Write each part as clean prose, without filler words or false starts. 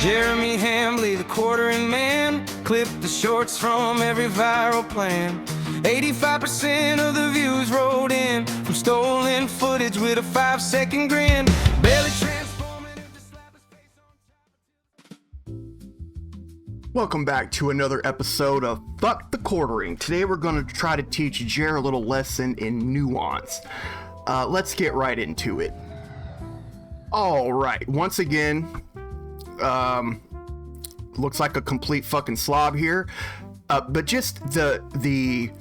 Jeremy Hambley, the quartering man, clipped the shorts from every viral plan. 85% of the views rolled in from stolen footage with a 5-second grin. Barely transforming it to slap his face on top. Welcome back to another episode of Fuck the Quartering. Today we're going to try to teach Jer a little lesson in nuance. Let's get right into it. Alright, once again, looks like a complete fucking slob here. But just the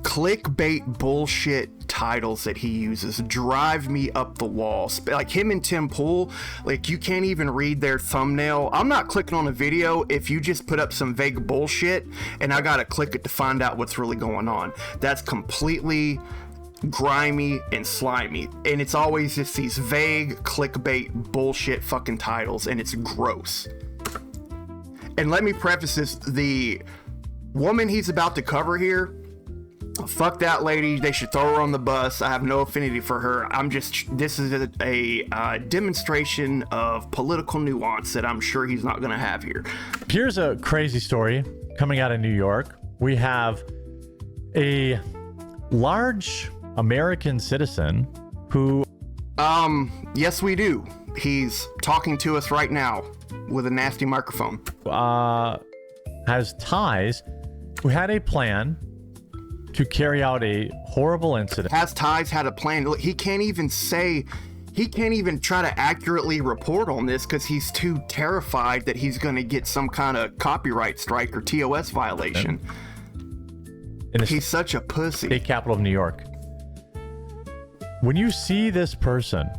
clickbait bullshit titles that he uses drive me up the wall. Like him and Tim Pool, like you can't even read their thumbnail. I'm not clicking on a video if you just put up some vague bullshit and I gotta click it to find out what's really going on. That's completely grimy and slimy, and it's always just these vague clickbait bullshit fucking titles, and it's gross. And let me preface this, the woman he's about to cover here, fuck that lady, they should throw her on the bus. I have no affinity for her. This is a demonstration of political nuance that I'm sure he's not gonna have here. Here's a crazy story coming out of New York. We have a large American citizen who yes we do. He's talking to us right now with a nasty microphone. Has ties, who had a plan to carry out a horrible incident. Has ties, had a plan. Look, he can't even try to accurately report on this because he's too terrified that he's going to get some kind of copyright strike or TOS violation. He's such a pussy. State capital of New York. When you see this person,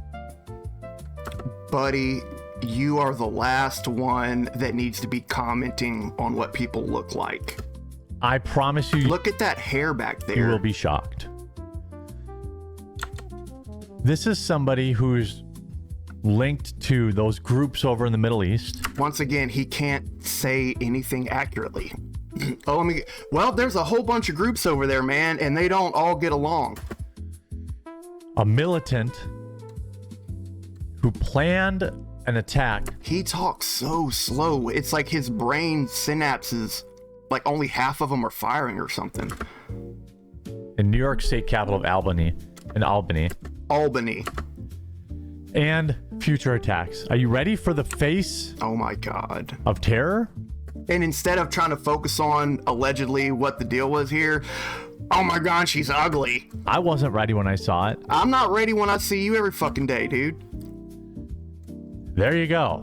buddy, you are the last one that needs to be commenting on what people look like. I promise you, look at that hair back there. You will be shocked. This is somebody who's linked to those groups over in the Middle East. Once again, he can't say anything accurately. Well, there's a whole bunch of groups over there, man, and they don't all get along. A militant who planned an attack. He talks so slow. It's like his brain synapses, like only half of them are firing or something. In New York State capital of Albany. And future attacks. Are you ready for the face? Oh my God. Of terror? And instead of trying to focus on allegedly what the deal was here, oh my God, she's ugly. I wasn't ready when I saw it. I'm not ready when I see you every fucking day, dude. There you go.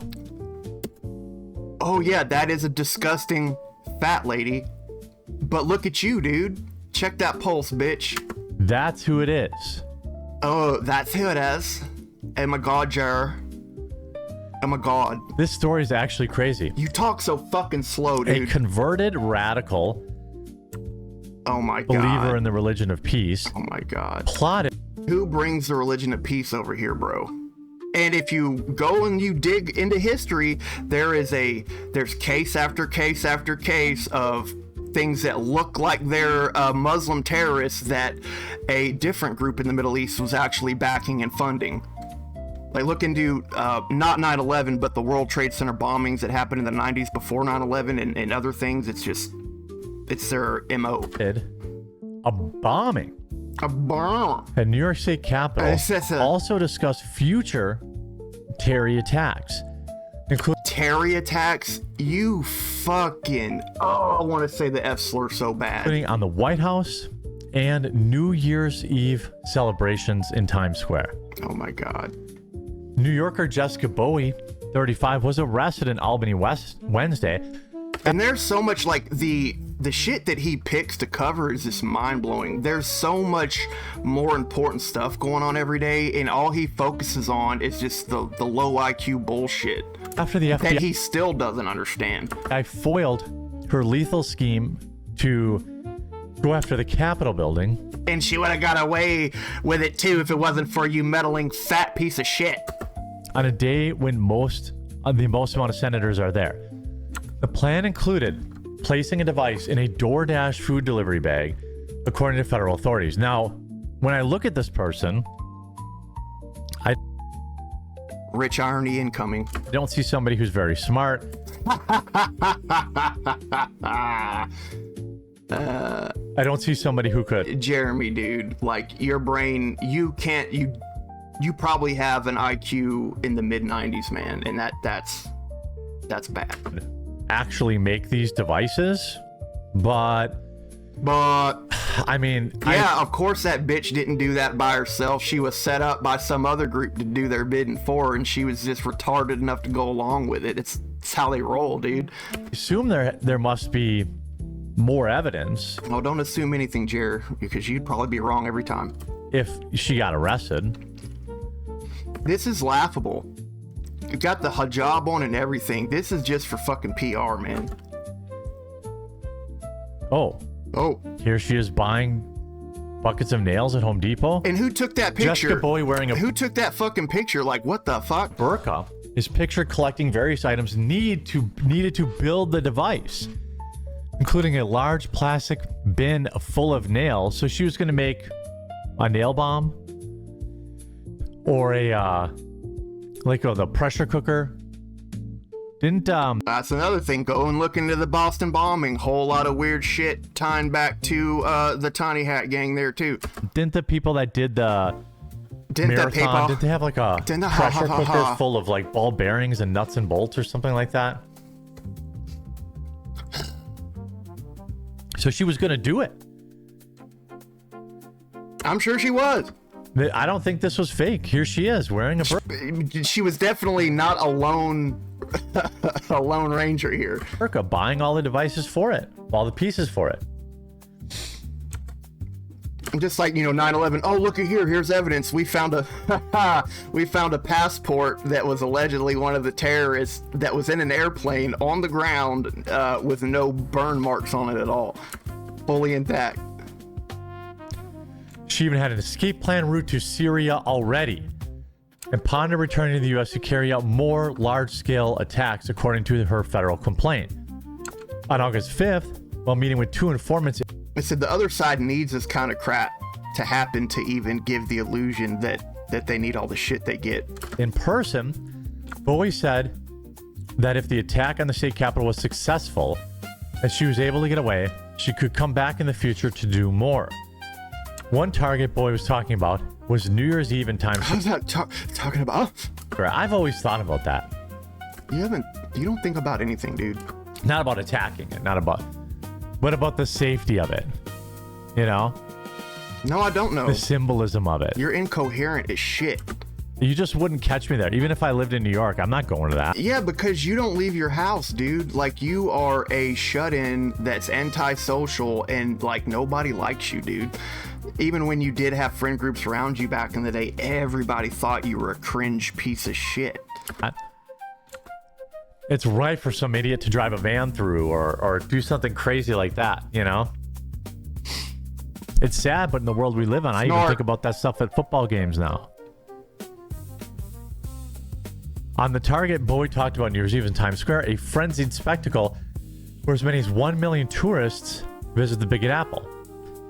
Oh yeah, that is a disgusting fat lady. But look at you, dude. Check that pulse, bitch. That's who it is. Oh, that's who it is. Oh my God, Jer. Oh my God. This story is actually crazy. You talk so fucking slow, dude. A converted radical. Oh my God. Believer in the religion of peace. Oh my God. Plotted. Who brings the religion of peace over here, bro? And if you go and you dig into history, there's case after case after case of things that look like they're Muslim terrorists that a different group in the Middle East was actually backing and funding. Like look into not 9/11, but the World Trade Center bombings that happened in the 90s before 9/11 and other things. It's their MO. A bombing. A bomb. At New York State Capitol also discussed future terror attacks. Terry attacks? You fucking... Oh, I want to say the F slur so bad. Including on the White House and New Year's Eve celebrations in Times Square. Oh my God. New Yorker Jessica Bowie, 35, was arrested in Albany Wednesday. And there's so much, like, the shit that he picks to cover is just mind-blowing. There's so much more important stuff going on every day, and all he focuses on is just the low IQ bullshit. After the FBI, that he still doesn't understand. I foiled her lethal scheme to go after the Capitol building. And she would have got away with it, too, if it wasn't for you meddling fat piece of shit. On a day when the most amount of senators are there. The plan included placing a device in a DoorDash food delivery bag, according to federal authorities. Now, when I look at this person, Rich irony incoming. I don't see somebody who's very smart. I don't see somebody who could. Jeremy, dude, like your brain, you probably have an IQ in the mid 90s, man, and that's bad. Actually make these devices, but I mean, yeah, of course that bitch didn't do that by herself. She was set up by some other group to do their bidding for her, and she was just retarded enough to go along with it. It's how they roll, dude. Assume there must be more evidence. Well, don't assume anything, Jer, because you'd probably be wrong every time. If she got arrested. This is laughable. You got the hijab on and everything. This is just for fucking PR, man. Oh, here she is buying buckets of nails at Home Depot. And who took that picture? Jessica Bowie wearing a Who took that fucking picture? Like, what the fuck? burqa is pictured collecting various items needed to build the device, including a large plastic bin full of nails. So she was going to make a nail bomb or the pressure cooker. That's another thing. Go and look into the Boston bombing. Whole lot of weird shit tying back to the Tiny Hat gang there too. Didn't the people that did the marathon, did they have like a pressure cooker full of like ball bearings and nuts and bolts or something like that? So she was going to do it. I'm sure she was. I don't think this was fake. Here she is wearing a burqa. She was definitely not a lone ranger here. Burqa, buying all the devices for it, all the pieces for it. Just like, 9/11. Oh, look at here. Here's evidence. We found a passport that was allegedly one of the terrorists that was in an airplane on the ground with no burn marks on it at all, fully intact. She even had an escape plan route to Syria already, and planned on returning to the U.S. to carry out more large-scale attacks, according to her federal complaint. On August 5th, while meeting with two informants, it said the other side needs this kind of crap to happen to even give the illusion that they need all the shit they get. In person, Bowie said that if the attack on the state capitol was successful and she was able to get away, she could come back in the future to do more. One target Bowie was talking about was New Year's Eve in Times Square. How's that talking about? I've always thought about that. You don't think about anything, dude. Not about attacking it, but about the safety of it. No, I don't know. The symbolism of it. You're incoherent as shit. You just wouldn't catch me there. Even if I lived in New York, I'm not going to that. Yeah, because you don't leave your house, dude. Like, you are a shut-in that's antisocial, and, like, nobody likes you, dude. Even when you did have friend groups around you back in the day, everybody thought you were a cringe piece of shit. It's right for some idiot to drive a van through or do something crazy like that, It's sad, but in the world we live in, I even think about that stuff at football games now. On the target, Bowie talked about New Year's Eve in Times Square, a frenzied spectacle where as many as 1 million tourists visit the Big Apple.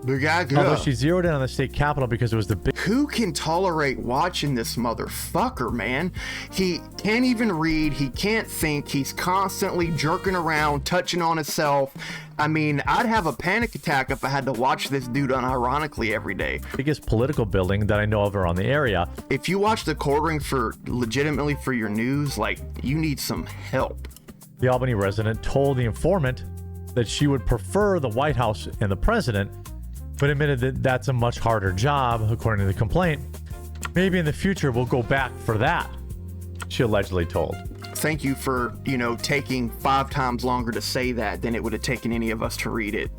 Although she zeroed in on the state capitol because it was the big... Who can tolerate watching this motherfucker, man? He can't even read. He can't think. He's constantly jerking around, touching on himself. I mean, I'd have a panic attack if I had to watch this dude unironically every day. Biggest political building that I know of around the area. If you watch the courtroom legitimately for your news, like, you need some help. The Albany resident told the informant that she would prefer the White House and the president, but admitted that that's a much harder job, according to the complaint. Maybe in the future we'll go back for that, she allegedly told. Thank you for, taking 5 times longer to say that than it would have taken any of us to read it.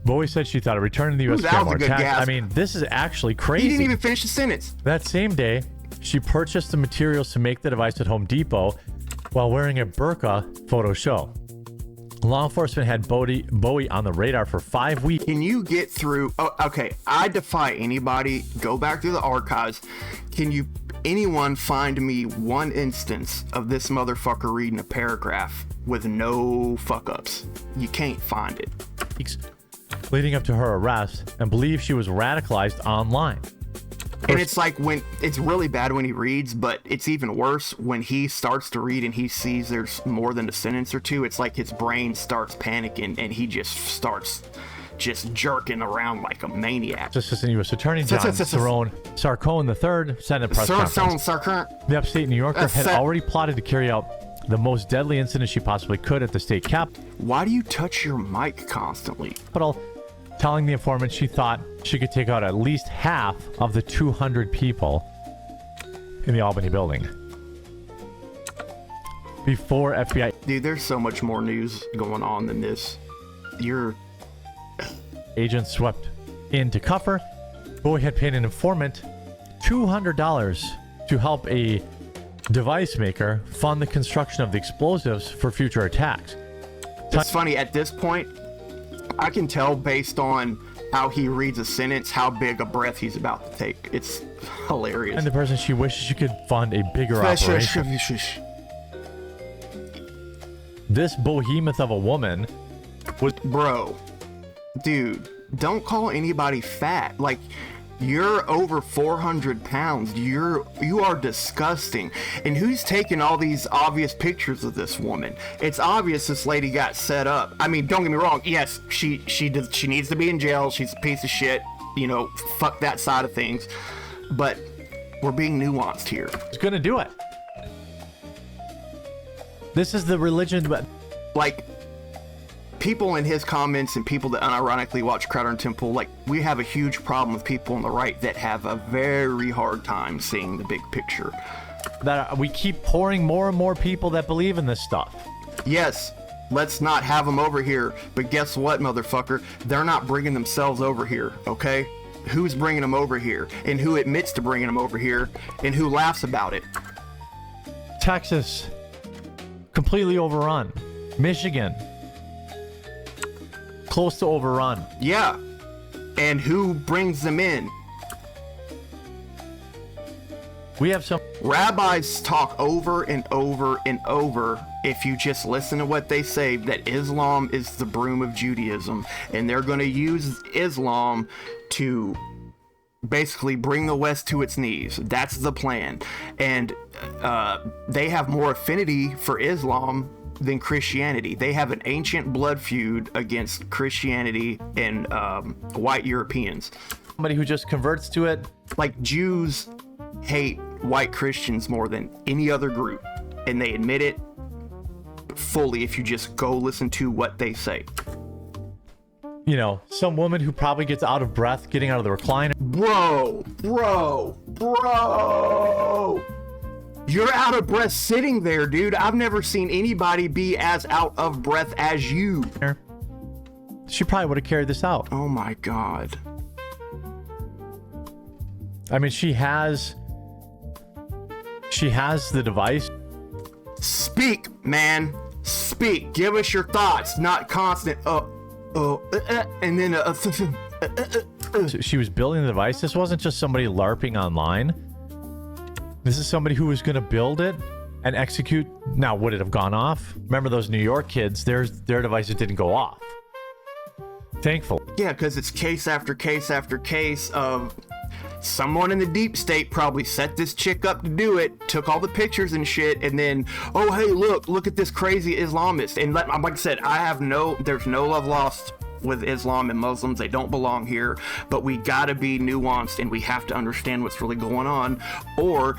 Bowie said she thought a return to the U.S. Ooh, that was a good gasp. I mean, this is actually crazy. He didn't even finish the sentence. That same day, she purchased the materials to make the device at Home Depot while wearing a burqa photo show. Law enforcement had Bowie on the radar for 5 weeks. Can you get through... Oh, okay, I defy anybody. Go back through the archives. Can anyone find me one instance of this motherfucker reading a paragraph with no fuck-ups? You can't find it. Leading up to her arrest, and believed she was radicalized online. And it's like when it's really bad when he reads, but it's even worse when he starts to read and he sees there's more than a sentence or two. It's like his brain starts panicking and he just starts just jerking around like a maniac. Assistant U.S. Attorney John Cerrone Sarcone III said in a press conference, the upstate New Yorker had already plotted to carry out the most deadly incident she possibly could at the state capitol. Why do you touch your mic constantly? Telling the informant she thought she could take out at least half of the 200 people in the Albany building. Before FBI... Dude, there's so much more news going on than this. Agents swept in to cuff her. Bowie had paid an informant $200 to help a device maker fund the construction of the explosives for future attacks. It's funny, at this point, I can tell based on how he reads a sentence how big a breath he's about to take. It's hilarious. And the person she wishes she could fund a bigger operation. This behemoth of a woman was... Bro, dude, don't call anybody fat. Like, you're over 400 pounds. You are disgusting. And who's taking all these obvious pictures of this woman? It's obvious this lady got set up. I mean, don't get me wrong. Yes, she needs to be in jail. She's a piece of shit. You know, fuck that side of things. But we're being nuanced here. It's gonna do it. This is the religion. Like, people in his comments and people that unironically watch Crowder and Temple, like, we have a huge problem with people on the right that have a very hard time seeing the big picture. That we keep pouring more and more people that believe in this stuff. Yes, let's not have them over here. But guess what, motherfucker? They're not bringing themselves over here, okay? Who's bringing them over here? And who admits to bringing them over here? And who laughs about it? Texas, completely overrun. Michigan, close to overrun. Yeah. And who brings them in? We have some rabbis talk over and over and over, if you just listen to what they say, that Islam is the broom of Judaism, and they're going to use Islam to basically bring the West to its knees. That's the plan. And they have more affinity for Islam than Christianity. They have an ancient blood feud against Christianity and white Europeans. Somebody who just converts to it. Like, Jews hate white Christians more than any other group, and they admit it fully if you just go listen to what they say. You know, some woman who probably gets out of breath getting out of the recliner. Bro, you're out of breath sitting there, dude. I've never seen anybody be as out of breath as you. She probably would have carried this out. Oh my God. I mean, she has the device. Speak, man. Speak. Give us your thoughts, not constant and then She was building the device. This wasn't just somebody LARPing online. This is somebody who was going to build it and execute. Now, would it have gone off? Remember those New York kids? Their devices didn't go off. Thankful. Yeah, because it's case after case after case of someone in the deep state probably set this chick up to do it, took all the pictures and shit, and then, oh, hey, look at this crazy Islamist. And like I said, there's no love lost with Islam and Muslims. They don't belong here, but we gotta be nuanced and we have to understand what's really going on, or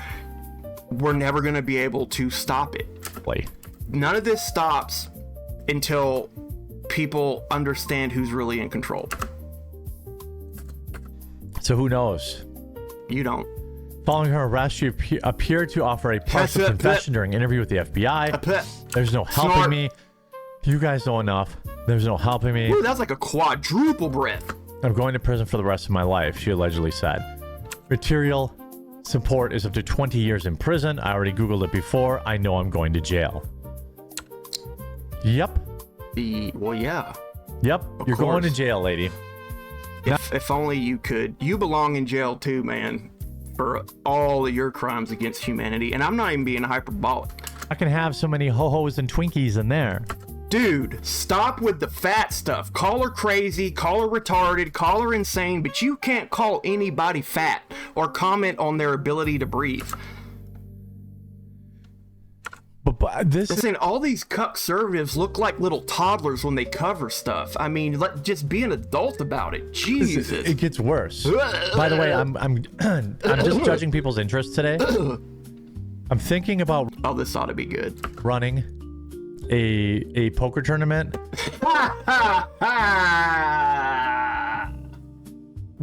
we're never gonna be able to stop it. None of this stops until people understand who's really in control. So who knows? You don't. Following her arrest, she appeared to offer a partial confession during an interview with the FBI. There's no helping me. You guys know enough. There's no helping me. Ooh, that's like a quadruple breath. I'm going to prison for the rest of my life, she allegedly said. Material support is up to 20 years in prison. I already Googled it before. I know I'm going to jail. Yep. Well, yeah. Yep. You're going to jail, lady. If only you could. You belong in jail too, man, for all of your crimes against humanity. And I'm not even being hyperbolic. I can have so many ho-hos and Twinkies in there. Dude, stop with the fat stuff. Call her crazy, call her retarded, call her insane, but you can't call anybody fat or comment on their ability to breathe. But this is... Listen, all these conservatives look like little toddlers when they cover stuff. I mean, just be an adult about it. Jesus. It gets worse. By the way, I'm just judging people's interests today. I'm thinking about... Oh, this ought to be good. Running a poker tournament.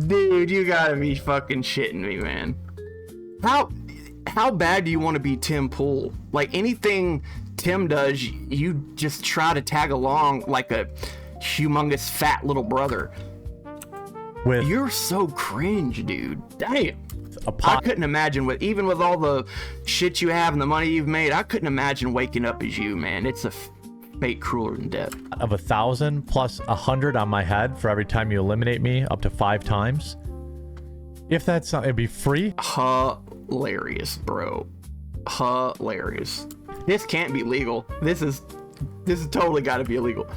Dude, you gotta be fucking shitting me, man. How bad do you want to be Tim Pool? Like, anything Tim does, you just try to tag along like a humongous fat little brother. You're so cringe, dude. Damn. I couldn't imagine, even with all the shit you have and the money you've made, I couldn't imagine waking up as you, man. It's a fate crueler than death. Of 1,000 plus 100 on my head for every time you eliminate me up to 5 times. If that's not, it'd be free. Hilarious, bro. Hilarious. This can't be legal. This is totally got to be illegal.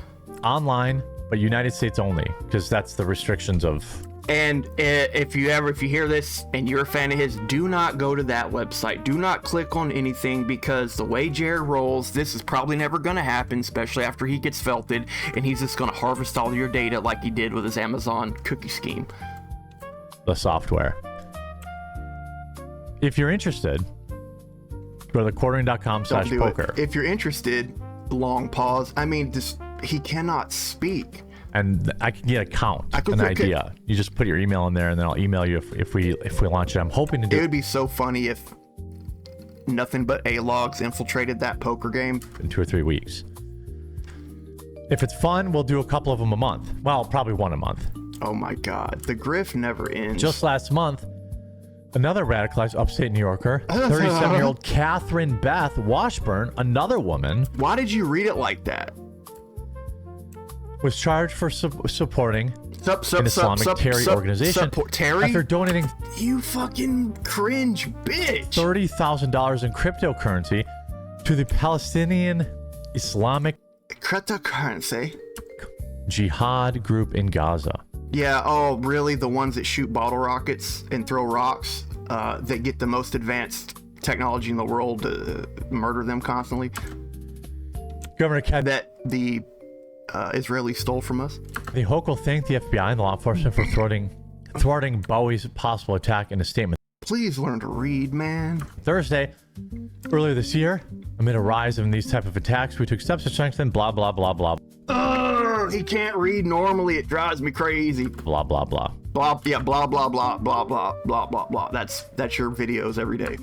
Online, but United States only, because that's the restrictions of... And if you hear this and you're a fan of his, do not go to that website. Do not click on anything, because the way Jared rolls, this is probably never going to happen, especially after he gets felted, and he's just going to harvest all your data like he did with his Amazon cookie scheme. The software. If you're interested, go to thequartering.com/poker. If you're interested, long pause. I mean, he cannot speak. And I can get a count, an idea. You just put your email in there, and then I'll email you if we launch it. I'm hoping to do. It would be so funny if nothing but A-logs infiltrated that poker game in 2 or 3 weeks. If it's fun, we'll do a couple of them a month. Well, probably one a month. Oh my God, the grift never ends. Just last month, another radicalized upstate New Yorker, 37-year-old Catherine Beth Washburn, another woman. Why did you read it like that? Was charged for supporting an Islamic terror organization after donating you fucking cringe bitch $30,000 in cryptocurrency to the Palestinian Islamic cryptocurrency jihad group in Gaza. Yeah, oh really? The ones that shoot bottle rockets and throw rocks, that get the most advanced technology in the world to murder them constantly. Governor Kevin, that the Israelis stole from us. The Hochul thanked the FBI and law enforcement for thwarting Bowie's possible attack in a statement. Please learn to read, man. Thursday, earlier this year, amid a rise in these type of attacks, we took steps to strengthen blah, blah, blah, blah. He can't read normally. It drives me crazy. Blah, blah, blah. Blah, yeah, blah, blah, blah, blah, blah, blah, blah, blah. That's your videos every day.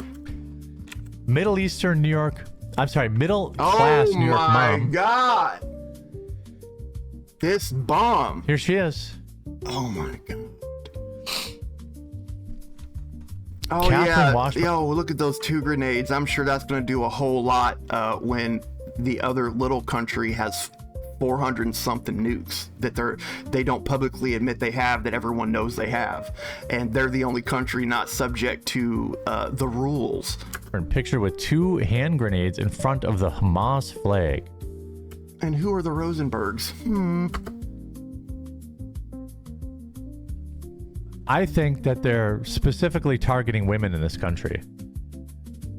Middle class New York mom. Oh my God. This bomb. Here she is. Oh my God. Oh Catherine yeah. Washburn. Yo, look at those 2 grenades. I'm sure that's going to do a whole lot when the other little country has 400 and something nukes that they don't publicly admit they have, that everyone knows they have, and they're the only country not subject to the rules. Pictured with 2 hand grenades in front of the Hamas flag. And who are the Rosenbergs? I think that they're specifically targeting women in this country.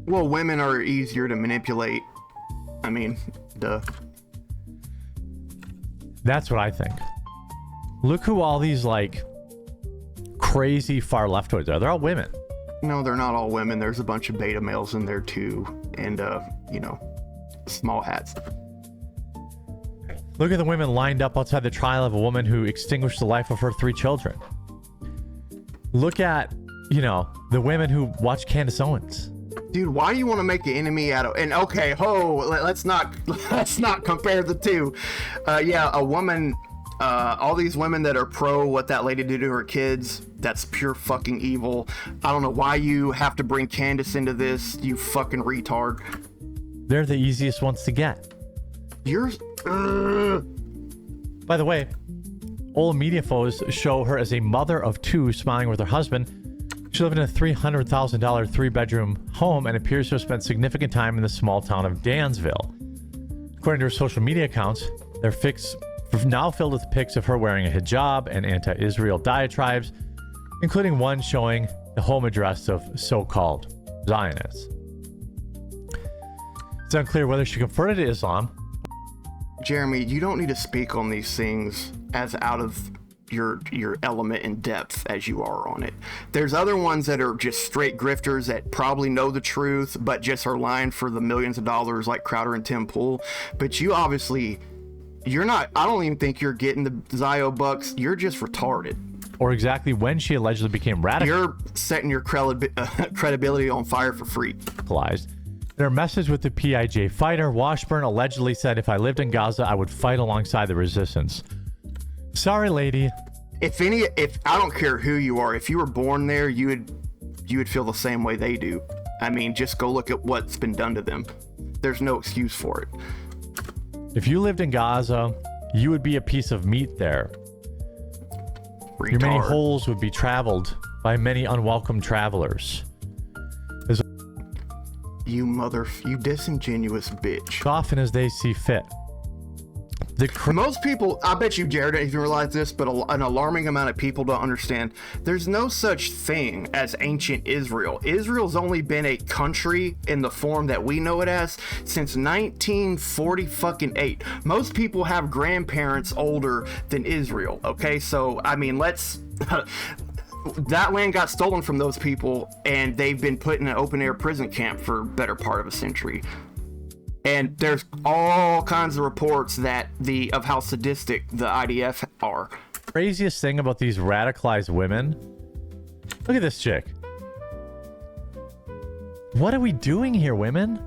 Well, women are easier to manipulate. I mean, duh. That's what I think. Look who all these, like, crazy far leftoids are. They're all women. No, they're not all women. There's a bunch of beta males in there, too. And, small hats. Look at the women lined up outside the trial of a woman who extinguished the life of her 3 children. Look at, the women who watch Candace Owens. Dude, why do you want to make an enemy out of... And okay, let's not compare the two. A woman... all these women that are pro what that lady did to her kids, that's pure fucking evil. I don't know why you have to bring Candace into this, you fucking retard. They're the easiest ones to get. You're... By the way, old media photos show her as a mother of 2 smiling with her husband. She lived in a $300,000 3-bedroom home and appears to have spent significant time in the small town of Dansville. According to her social media accounts, They're now filled with pics of her wearing a hijab and anti-Israel diatribes, including one showing the home address of so-called Zionists. It's unclear whether she converted to Islam. Jeremy, you don't need to speak on these things as out of your element and depth as you are on it. There's other ones that are just straight grifters that probably know the truth but just are lying for the millions of dollars, like Crowder and Tim Pool. But you obviously, you're not, I don't even think you're getting the Zio bucks. You're just retarded. Or exactly when she allegedly became You're setting your credibility on fire for free. radicalized. In her message with the PIJ fighter, Washburn allegedly said, "If I lived in Gaza, I would fight alongside the resistance." Sorry, lady. If I don't care who you are, if you were born there, you would feel the same way they do. I mean, just go look at what's been done to them. There's no excuse for it. If you lived in Gaza, you would be a piece of meat there. Retard. Your many holes would be traveled by many unwelcome travelers. You disingenuous bitch. Often as they see fit. Most people, I bet you, Jared, don't even realize this, but an alarming amount of people don't understand. There's no such thing as ancient Israel. Israel's only been a country in the form that we know it as since 1948. Most people have grandparents older than Israel. Okay, so I mean, that land got stolen from those people, and they've been put in an open-air prison camp for better part of a century. And there's all kinds of reports of how sadistic the IDF are. Craziest thing about these radicalized women. Look at this chick. What are we doing here, women?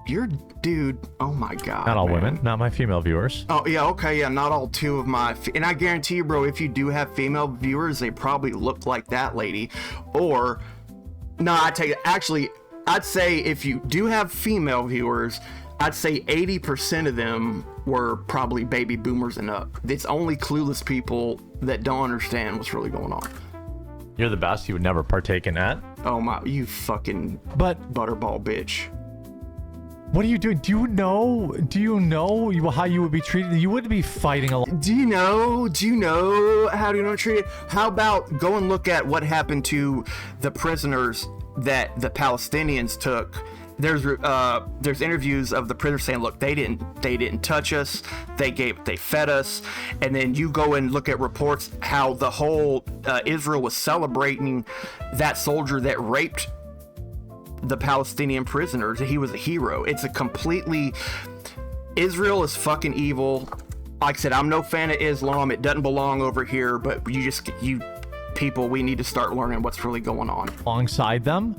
Dude, oh my god. Not all man. women, not my female viewers. Oh yeah, okay, yeah, not all two of my, and I guarantee you, bro, if you do have female viewers, they probably look like that lady. Or, no, I tell you, actually, I'd say if you do have female viewers, I'd say 80% of them were probably baby boomers and up. It's only clueless people that don't understand what's really going on. You're the best. You would never partake in that. Oh my, you fucking butterball bitch. What are you doing? Do you know how you would be treated? You wouldn't be fighting along. Do you know how to treat it? How about go and look at what happened to the prisoners that the Palestinians took? There's interviews of the prisoners saying, look, they didn't touch us, they fed us. And then you go and look at reports how the whole Israel was celebrating that soldier that raped the Palestinian prisoners. He was a hero. It's a completely, Israel is fucking evil. Like I said, I'm no fan of Islam. It doesn't belong over here, but you people, we need to start learning what's really going on. Alongside them,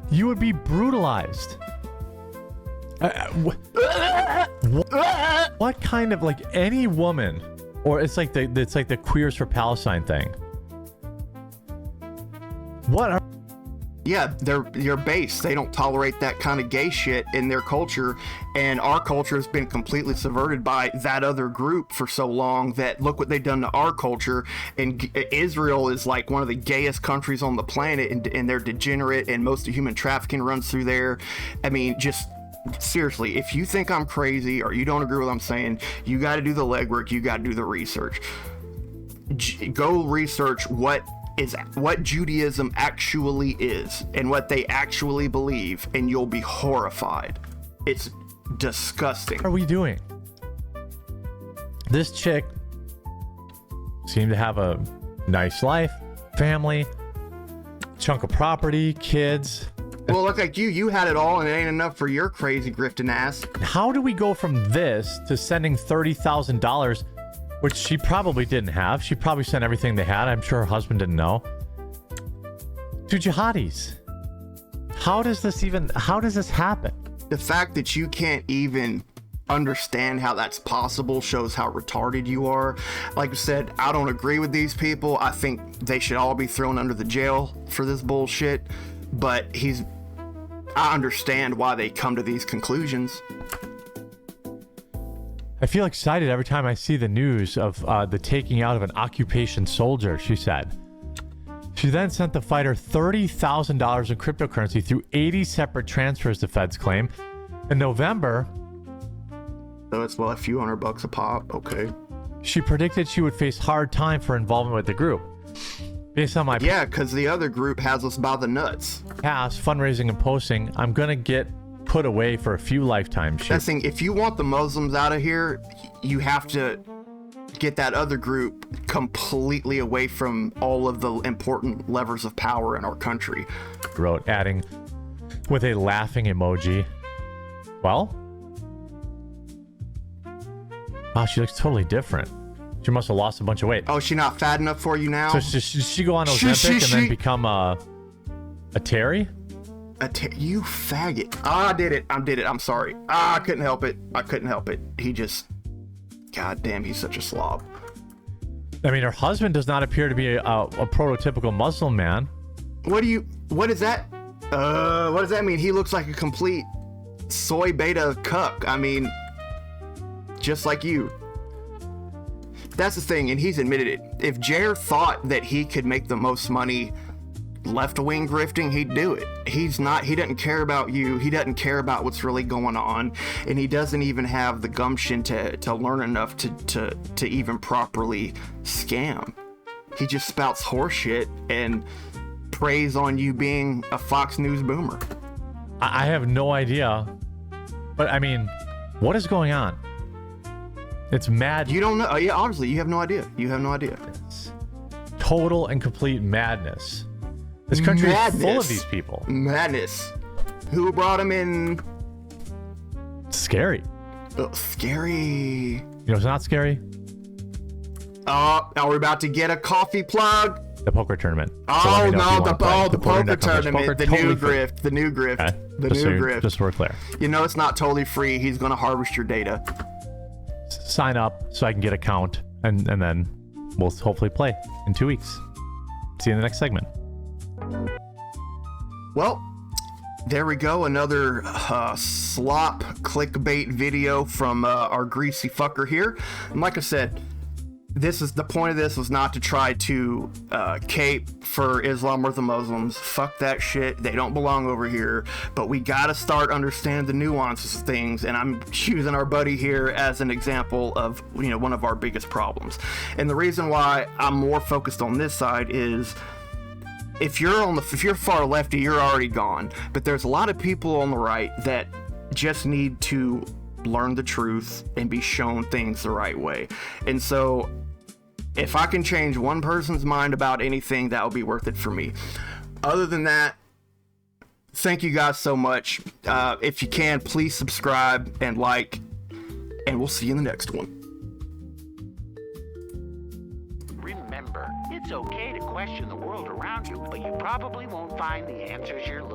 you would be brutalized. What kind of, like, any woman, or it's like the Queers for Palestine thing. What are... Yeah, they're base. They don't tolerate that kind of gay shit in their culture, and our culture has been completely subverted by that other group for so long that look what they've done to our culture. And Israel is like one of the gayest countries on the planet, and they're degenerate, and most of human trafficking runs through there. I mean, just seriously, if you think I'm crazy or you don't agree with what I'm saying, you got to do the legwork. You got to do the research. Go research what Judaism actually is and what they actually believe, and you'll be horrified. It's disgusting. What are we doing? This chick seemed to have a nice life, family, chunk of property, kids. Well, look like you had it all, and it ain't enough for your crazy grifting ass. How do we go from this to sending $30,000, which she probably didn't have? She probably sent everything they had. I'm sure her husband didn't know. To jihadis. How does this happen? The fact that you can't even understand how that's possible shows how retarded you are. Like I said, I don't agree with these people. I think they should all be thrown under the jail for this bullshit. But I understand why they come to these conclusions. I feel excited every time I see the news of the taking out of an occupation soldier, she said. She then sent the fighter $30,000 in cryptocurrency through 80 separate transfers, the feds claim. In November, So it's, well, a few $100 a pop. Okay. she predicted she would face hard time for involvement with the group. Based on my Yeah, because the other group has us by the nuts. past fundraising and posting, I'm going to get put away for a few lifetimes. That's the thing. If you want the Muslims out of here, you have to get that other group completely away from all of the important levers of power in our country. Wrote, adding with a laughing emoji. Well, wow, she looks totally different. She must have lost a bunch of weight. Oh, she not fat enough for you now? So should she go on Ozempic and then become a Terry? You faggot. I did it. I'm sorry. I couldn't help it. He just... God damn, he's such a slob. I mean, her husband does not appear to be a prototypical Muslim man. What is that? What does that mean? He looks like a complete soy beta cuck. I mean, just like you. That's the thing, and he's admitted it. If Jer thought that he could make the most money left-wing grifting, he'd do it. He doesn't care about you. He doesn't care about what's really going on, and he doesn't even have the gumption to learn enough to even properly scam. He just spouts horseshit and preys on you being a Fox News boomer. I have no idea. But I mean, what is going on? It's mad. You don't know. Oh, yeah, obviously, you have no idea. It's total and complete madness. This country is full of these people. Madness. Who brought him in? Scary. Scary. You know what's not scary? Oh, now we're about to get a coffee plug. The poker tournament. Oh, no, the poker tournament. The new grift. Okay. The new grift. Just so we're clear. You know it's not totally free. He's going to harvest your data. Sign up so I can get a count, and then we'll hopefully play in 2 weeks. See you in the next segment. Well, there we go. Another slop clickbait video from our greasy fucker here. And like I said, the point of this was not to try to cape for Islam or the Muslims. Fuck that shit. They don't belong over here. But we gotta start understanding the nuances of things. And I'm choosing our buddy here as an example of, one of our biggest problems. And the reason why I'm more focused on this side is, if you're far lefty, you're already gone. But there's a lot of people on the right that just need to learn the truth and be shown things the right way. And so if I can change one person's mind about anything, that will be worth it for me. Other than that, thank you guys so much. If you can, please subscribe and like, and we'll see you in the next one. Remember, it's okay to question the world around you, but you probably won't find the answers you're looking for.